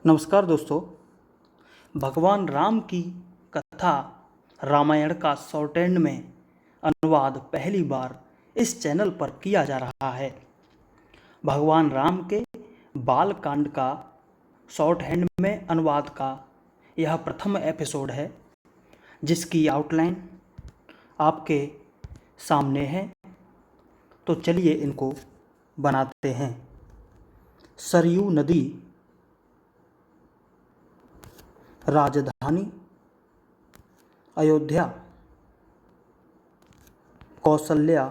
नमस्कार दोस्तों। भगवान राम की कथा रामायण का शॉर्टहैंड में अनुवाद पहली बार इस चैनल पर किया जा रहा है। भगवान राम के बाल कांड का शॉर्टहैंड में अनुवाद का यह प्रथम एपिसोड है, जिसकी आउटलाइन आपके सामने है। तो चलिए इनको बनाते हैं। सरयू नदी, राजधानी अयोध्या, कौशल्या,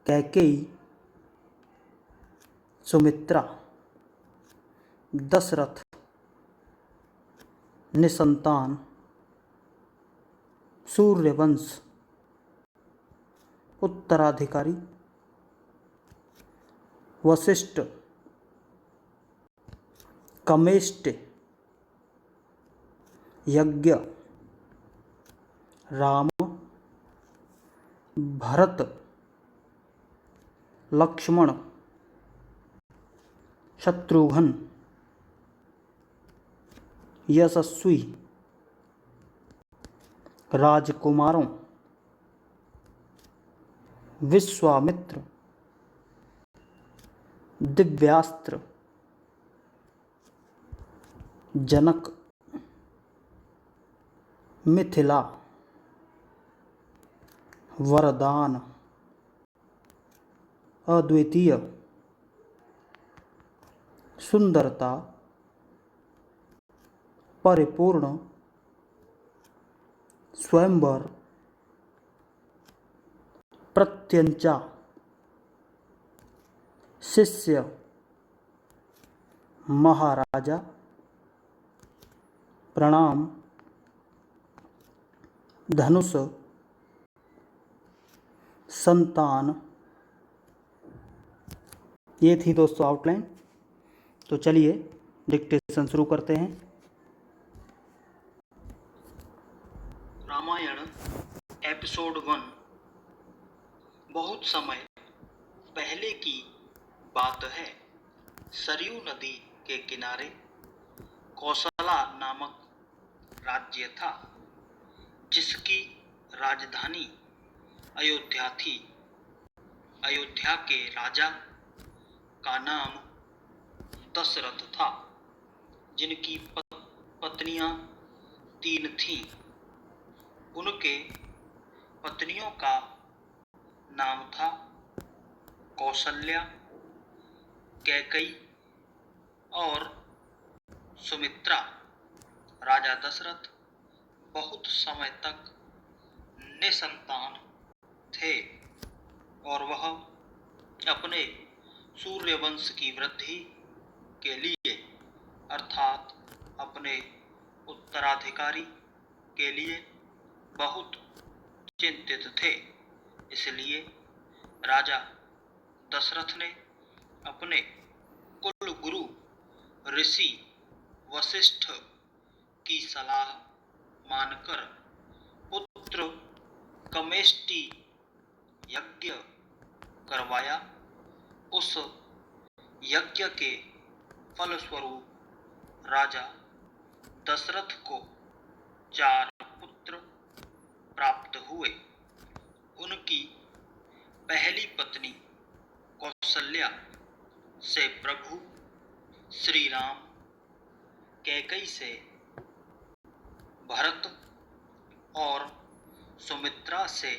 कैकेयी, सुमित्रा, दशरथ, निसंतान, सूर्यवंश, उत्तराधिकारी, वशिष्ठ, कमेष्ट, यज्ञ, राम, भरत, लक्ष्मण, शत्रुघ्न, यशस्वी, राजकुमारों, विश्वामित्र, दिव्यास्त्र, जनक, मिथिला, वरदान, अद्वितीय, सुंदरता, परिपूर्ण, स्वयंवर, प्रत्यंचा, शिष्य, महाराजा, प्रणाम, धनुष, संतान। ये थी दोस्तों आउटलाइन। तो चलिए डिक्टेशन शुरू करते हैं। रामायण एपिसोड 1। बहुत समय पहले की बात है। सरयू नदी के किनारे कौशला नामक राज्य था, जिसकी राजधानी अयोध्या थी। अयोध्या के राजा का नाम दशरथ था, जिनकी पत्नियां 3 थीं। उनके पत्नियों का नाम था कौशल्या, कैकेयी और सुमित्रा। राजा दशरथ बहुत समय तक निसंतान थे और वह अपने सूर्यवंश की वृद्धि के लिए अर्थात अपने उत्तराधिकारी के लिए बहुत चिंतित थे। इसलिए राजा दशरथ ने अपने कुल गुरु ऋषि वशिष्ठ की सलाह मानकर पुत्र कमेष्टि यज्ञ करवाया। उस यज्ञ के फलस्वरूप राजा दशरथ को 4 पुत्र प्राप्त हुए। उनकी पहली पत्नी कौशल्या से प्रभु श्री राम, कैकेयी से भरत और सुमित्रा से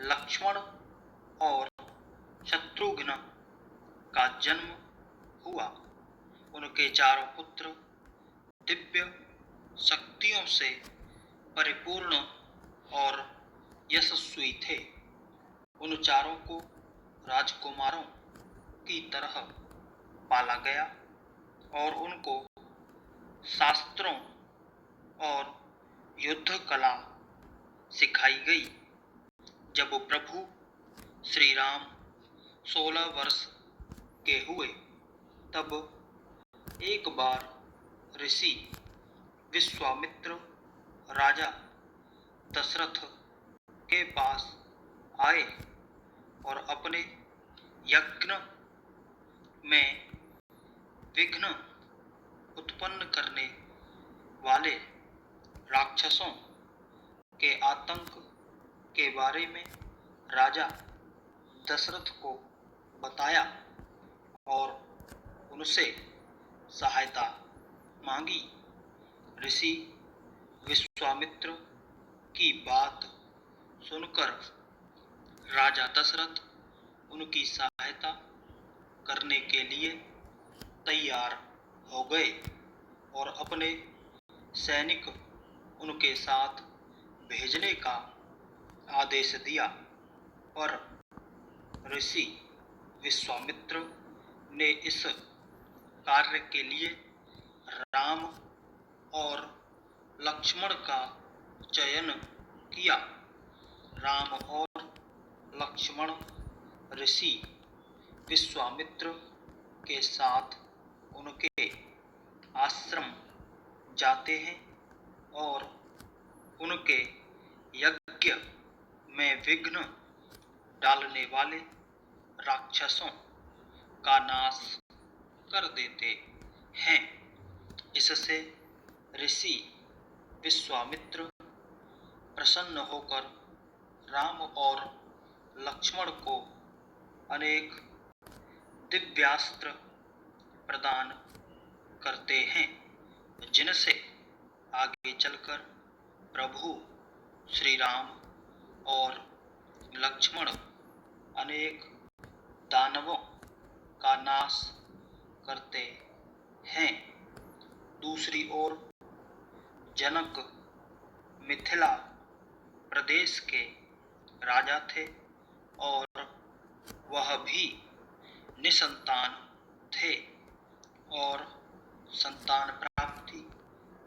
लक्ष्मण और शत्रुघ्न का जन्म हुआ। उनके 4 पुत्र दिव्य शक्तियों से परिपूर्ण और यशस्वी थे। उन चारों को राजकुमारों की तरह पाला गया और उनको शास्त्रों और युद्ध कला सिखाई गई। जब प्रभु श्री राम 16 वर्ष के हुए, तब एक बार ऋषि विश्वामित्र राजा दशरथ के पास आए और अपने यज्ञ में विघ्न उत्पन्न करने वाले राक्षसों के आतंक के बारे में राजा दशरथ को बताया और उनसे सहायता मांगी। ऋषि विश्वामित्र की बात सुनकर राजा दशरथ उनकी सहायता करने के लिए तैयार हो गए और अपने सैनिक उनके साथ भेजने का आदेश दिया। पर ऋषि विश्वामित्र ने इस कार्य के लिए राम और लक्ष्मण का चयन किया। राम और लक्ष्मण ऋषि विश्वामित्र के साथ उनके आश्रम जाते हैं और उनके यज्ञ में विघ्न डालने वाले राक्षसों का नाश कर देते हैं। इससे ऋषि विश्वामित्र प्रसन्न होकर राम और लक्ष्मण को अनेक दिव्यास्त्र प्रदान करते हैं, जिनसे आगे चलकर प्रभु श्री राम और लक्ष्मण अनेक दानवों का नाश करते हैं। दूसरी ओर जनक मिथिला प्रदेश के राजा थे और वह भी निसंतान थे और संतान प्राप्ति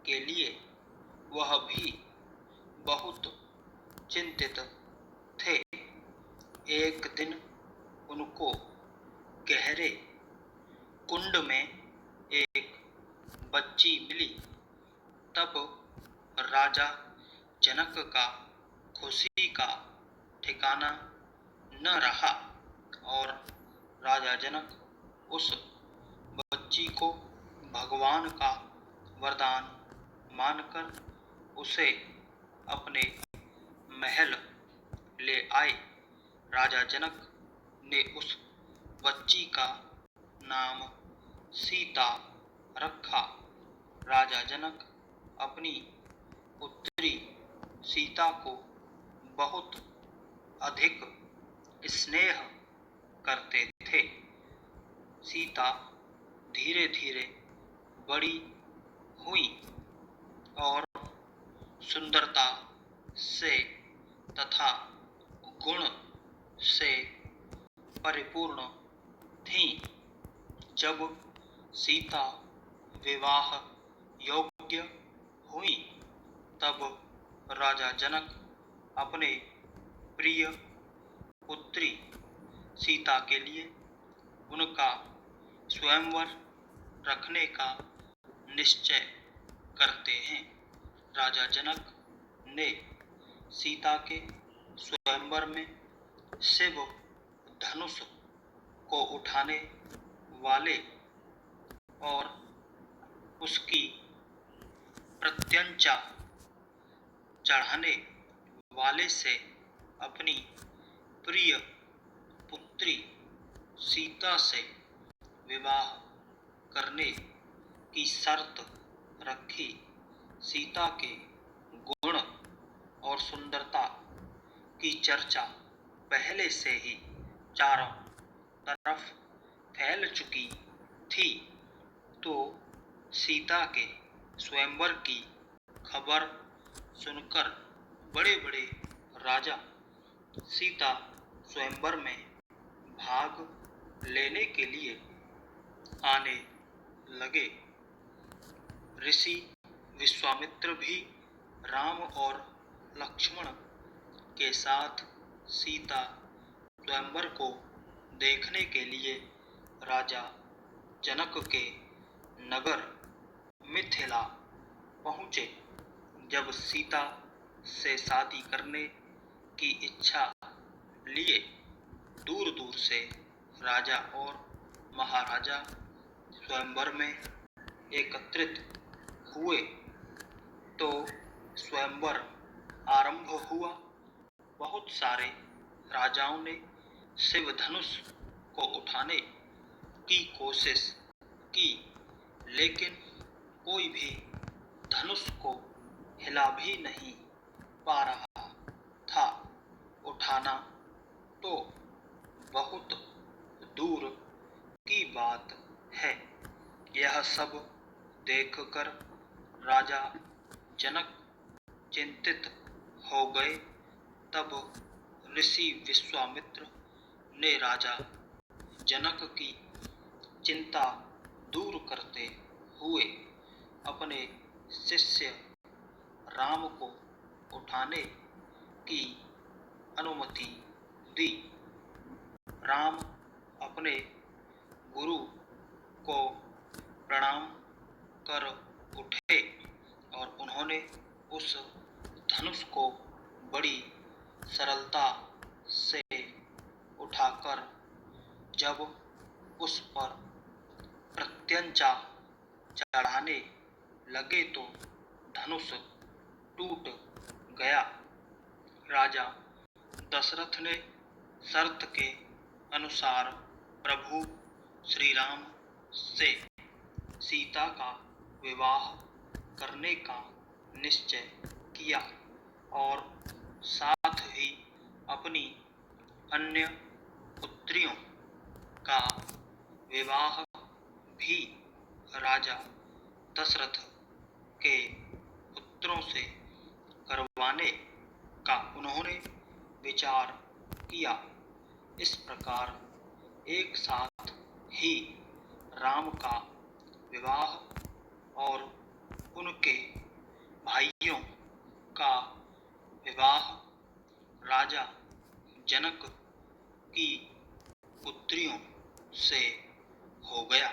के लिए वह भी बहुत चिंतित थे। एक दिन उनको गहरे कुंड में एक बच्ची मिली। तब राजा जनक का खुशी का ठिकाना न रहा और राजा जनक उस बच्ची को भगवान का वरदान मानकर उसे अपने महल ले आए। राजा जनक ने उस बच्ची का नाम सीता रखा। राजा जनक अपनी पुत्री सीता को बहुत अधिक स्नेह करते थे। सीता धीरे धीरे बड़ी हुई और सुंदरता से तथा गुण से परिपूर्ण थी। जब सीता विवाह योग्य हुई तब राजा जनक अपने प्रिय पुत्री सीता के लिए उनका स्वयंवर रखने का निश्चय करते हैं। राजा जनक ने सीता के स्वयंवर में शिव धनुष को उठाने वाले और उसकी प्रत्यंचा चढ़ाने वाले से अपनी प्रिय पुत्री सीता से विवाह करने की शर्त रखी। सीता के गुण और सुंदरता की चर्चा पहले से ही चारों तरफ फैल चुकी थी, तो सीता के स्वयंवर की खबर सुनकर बड़े बड़े राजा सीता स्वयंवर में भाग लेने के लिए आने लगे। ऋषि विश्वामित्र भी राम और लक्ष्मण के साथ सीता स्वयंवर को देखने के लिए राजा जनक के नगर मिथिला पहुँचे। जब सीता से शादी करने की इच्छा लिए दूर दूर से राजा और महाराजा स्वयंवर में एकत्रित हुए तो स्वयंवर आरंभ हुआ। बहुत सारे राजाओं ने शिव धनुष को उठाने की कोशिश की, लेकिन कोई भी धनुष को हिला भी नहीं पा रहा था। उठाना तो बहुत दूर की बात है। यह सब देखकर राजा जनक चिंतित हो गए। तब ऋषि विश्वामित्र ने राजा जनक की चिंता दूर करते हुए अपने शिष्य राम को उठाने की अनुमति दी। राम अपने गुरु को प्रणाम कर उठे और उन्होंने उस धनुष को बड़ी सरलता से उठाकर जब उस पर प्रत्यंचा चढ़ाने लगे तो धनुष टूट गया। राजा दशरथ ने शर्त के अनुसार प्रभु श्री राम से सीता का विवाह करने का निश्चय किया और साथ ही अपनी अन्य पुत्रियों का विवाह भी राजा दशरथ के पुत्रों से करवाने का उन्होंने विचार किया। इस प्रकार एक साथ ही राम का विवाह और उनके भाइयों का विवाह राजा जनक की पुत्रियों से हो गया।